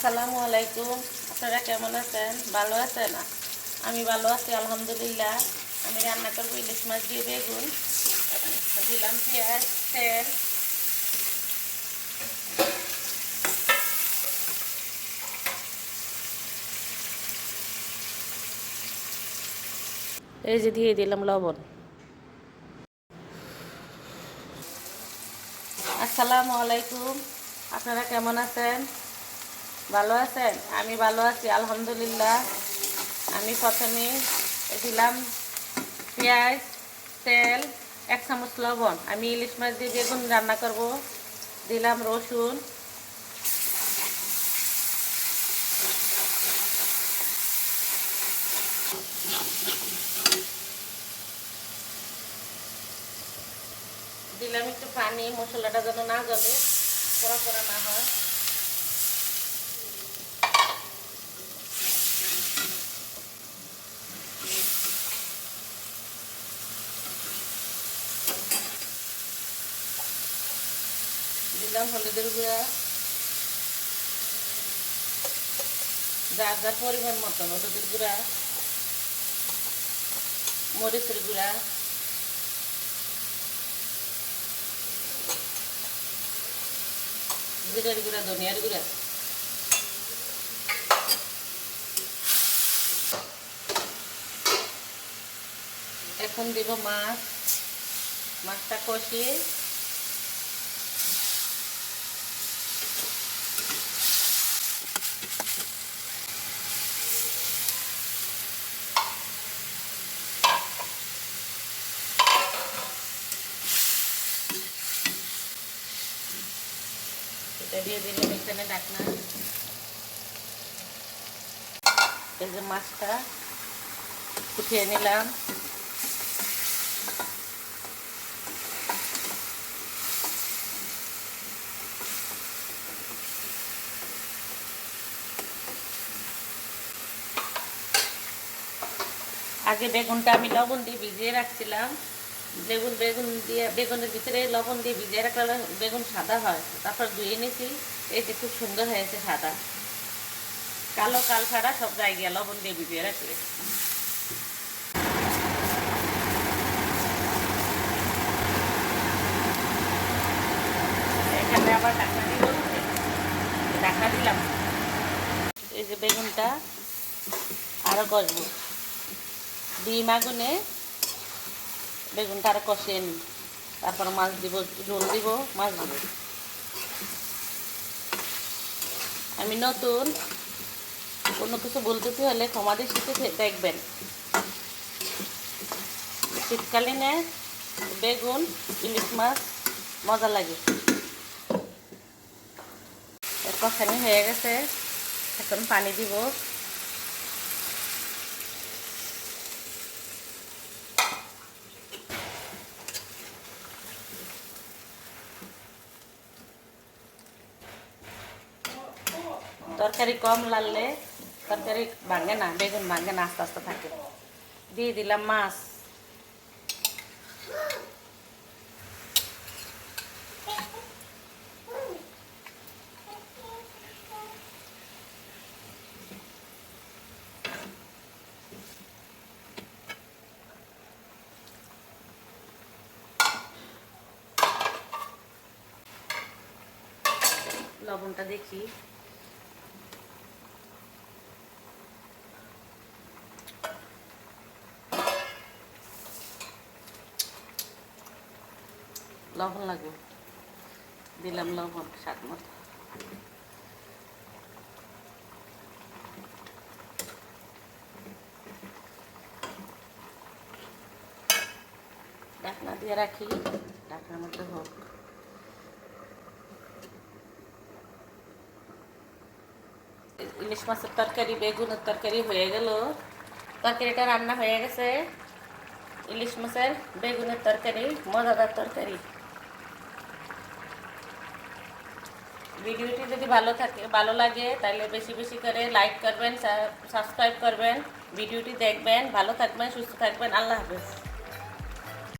আসসালামু আলাইকুম। আপনারা কেমন আছেন? ভালো আছেন? আমি ভালো আছি আলহামদুলিল্লাহ। আমি রান্না করবো ইলিশ মাছ দিয়ে বেগুন, দিলাম পেঁয়াজ, তেল। এই যে দিয়ে দিলাম লবণ। আসসালামু আলাইকুম। আপনারা কেমন আছেন? ভালো আছেন? আমি ভালো আছি আলহামদুলিল্লাহ। আমি প্রথমে দিলাম পেঁয়াজ, তেল, 1 চামচ লবণ। আমি ইলিশ মাছ দিয়ে বেগুন রান্না করব। দিলাম রসুন, দিলাম একটু পানি, মশলাটা যেন না জ্বলে, পোড়া পোড়া না হয়। দিলাম হলুদের গুঁড়া, যার যার পরিমাণ মতো হলুদের গুঁড়া, মরিচের গুঁড়া, জিরের গুঁড়া, ধনিয়ার গুঁড়া। এখন দিব মাছ। মাছটা কষিয়ে এটা দিয়ে দিলাম এখানে ঢাকনা। এই যে মাছটা উঠিয়ে নিলাম। আগে বেগুনটা আমি লবণ দিয়ে ভিজিয়ে রাখছিলাম। বেগুনের ভিতরে লবণ দিয়ে ভিজিয়ে রাখলে বেগুন সাদা হয়। তারপর ধুয়ে নিয়েছি, এই যে খুব সুন্দর হয়েছে সাদা। কালো কাল ছাড়া সব জায়গায় লবণ দিয়ে ভিজিয়ে রাখলে। এখানে আবার ঢাকনা দিলাম। এই যে বেগুনটা আরো কষবো, ডিম আগুনে বেগুনটা আরো কষিয়ে নিই। তারপর মাছ দিব, ঝোল দিব, মাছ দিব। আমি নতুন, কোনো কিছু বলতেছি হলে ক্ষমা দৃষ্টিতে দেখবেন। শীতকালীনে বেগুন, ইলিশ মাছ মজা লাগে। কষানি হয়ে গেছে, এখন পানি দিব। তরকারি কম লাগলে তরকারি ভাঙে না, বেগুন ভাঙে না, আস্তে আস্তে থাকে। দিয়ে দিলাম মাছ। লবণটা দেখি। লবণ লাগবে, দিলাম লবণ স্বাদ মতো। ঢাকনা দিয়ে রাখি, ঢাকনার মধ্যে হোক। ইলিশ মাছের তরকারি, বেগুনের তরকারি হয়ে গেল। তরকারিটা রান্না হয়ে গেছে। ইলিশ মাছের বেগুনের তরকারি, মজাদার তরকারি। ভিডিওটি যদি ভালো লাগে তাহলে বেশি বেশি করে লাইক করবেন, সাবস্ক্রাইব করবেন, ভিডিওটি দেখবেন। ভালো থাকবেন, সুস্থ থাকবেন। আল্লাহ হাফেজ।